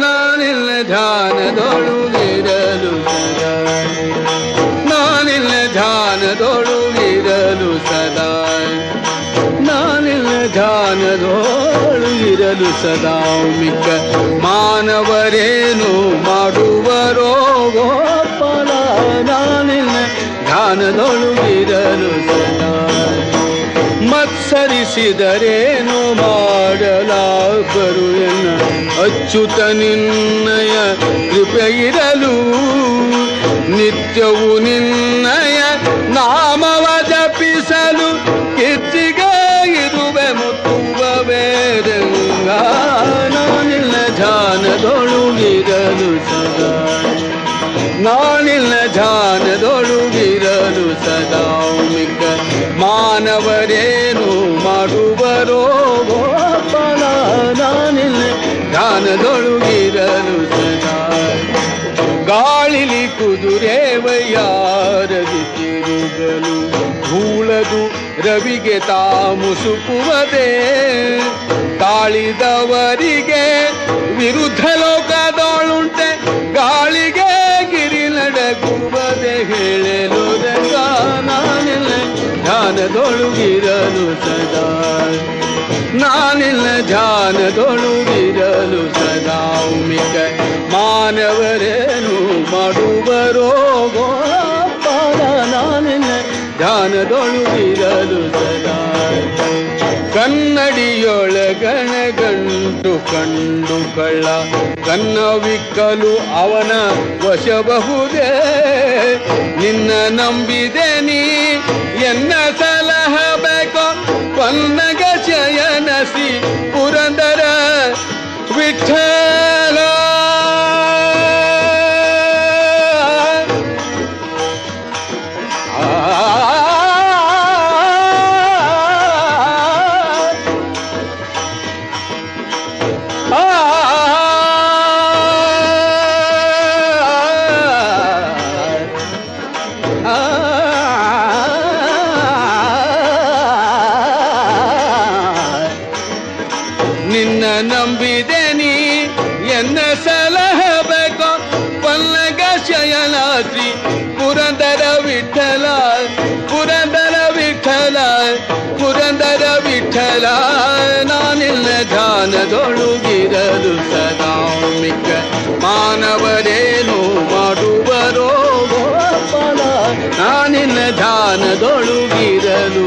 ನಾನಿಲ್ಲ ಧ್ಯಾನದೊಳುಗಿರಲು ಸದಾ, ನಾನಿಲ್ಲ ಧ್ಯಾನದೊಳುಗಿರಲು ಸದಾ, ನಾನಿಲ್ಲ ಧ್ಯಾನದೊಳುಗಿರಲು ಸದಾ. ಮಿಕ್ಕ ಮಾನವರೇನು ಮಾಡುವರೋ ಗೋಪಾಲ, ನಾನಿಲ್ಲ ಧ್ಯಾನದೊಳುಗಿರಲು ಸದಾ. ಮತ್ಸರಿಸಿದರೇನು ಮಾಡಲಾಗರು ಎನ್ನ ಅಚ್ಯುತ ನಿನ್ನಯ ಕೃಪೆಯಿರಲು, ನಿತ್ಯವು ನಿನ್ನಯ ನಾಮವ ಜಪಿಸಲು ಕಿಚ್ಚಿಗೆ ಇರುವೆ ಮುತ್ತುವ ಬೇರಂಗ. ನಾನಿಲ್ಲ ಧ್ಯಾನದೊಳುಗಿರಲು ಸದಾ, ನಾನಿಲ್ಲ ಧ್ಯಾನದೊಳುಗಿರಲು ಸದಾ. ಮಿಕ್ಕ ಮಾನವರೇನು ಮಾಡುವರೋ ಗೋಪಾಲ, ನಾನಿಲ್ಲ ಧ್ಯಾನದೊಳುಗಿರಲು ಸದಾ. ಗಾಳಿಲಿ ಕುದುರೆ ವಯ್ಯಾರದಿ ತಿರುಗಲು, ಧೂಳದು ರವಿಗೆ ತಾ ಮುಸುಕುವುದೇ. ತಾಳಿದವರಿಗೆ ವಿರುದ್ಧ ಲೋಕದೊಳುಂಟೆ, ಗಾಳಿಗೆ ಗಿರಿ ನಡಗುವುದೇ ಹೇಳಲು ರಂಗ. ನಾನಿಲ್ಲ ಧ್ಯಾನದೊಳುಗಿರಲು ಸದಾ, ನಾನಿಲ್ಲ ಧ್ಯಾನದೊಳುಗಿರಲು ಸದಾ. ಮಿಕ್ಕ ಮಾನವರೇನು ಮಾಡುವರೋ ಗೋಪಾಲ, ನಾನಿಲ್ಲ ಧ್ಯಾನದೊಳುಗಿರಲು ಸದಾ. ಕನ್ನಡಿಯೊಳಗಣ ಗಂಟು ಕಂಡು ಕಳ್ಳ, ಕನ್ನವಿಕ್ಕಲು ಅವನ ವಶಬಹುದೇ. ನಿನ್ನ ನಂಬಿದೆ ನೀ ಎನ್ನ ಸಲಹಬೇಕೋ, ಪನ್ನಗ ಶಯನ ಶ್ರೀ ಪುರಂದರ ವಿಠಲ. ನಿನ್ನ ನಂಬಿದೆ ನೀ ಎನ್ನ ಸಲಹಬೇಕೋ, ಪಲ್ಲಗ ಶಯನಾದ್ರಿ ಪುರಂದರ ವಿಠಲ, ಪುರಂದರ ವಿಠಲ, ಪುರಂದರ ವಿಠಲ. ನಾನಿಲ್ಲ ಧ್ಯಾನದೊಳುಗಿರಲು ಸದಾ. ಮಿಕ್ಕ ಮಾನವರೇನು ಮಾಡುವರೋ ಗೋಪಾಲ, ನಾನಿಲ್ಲ ಧ್ಯಾನದೊಳುಗಿರಲು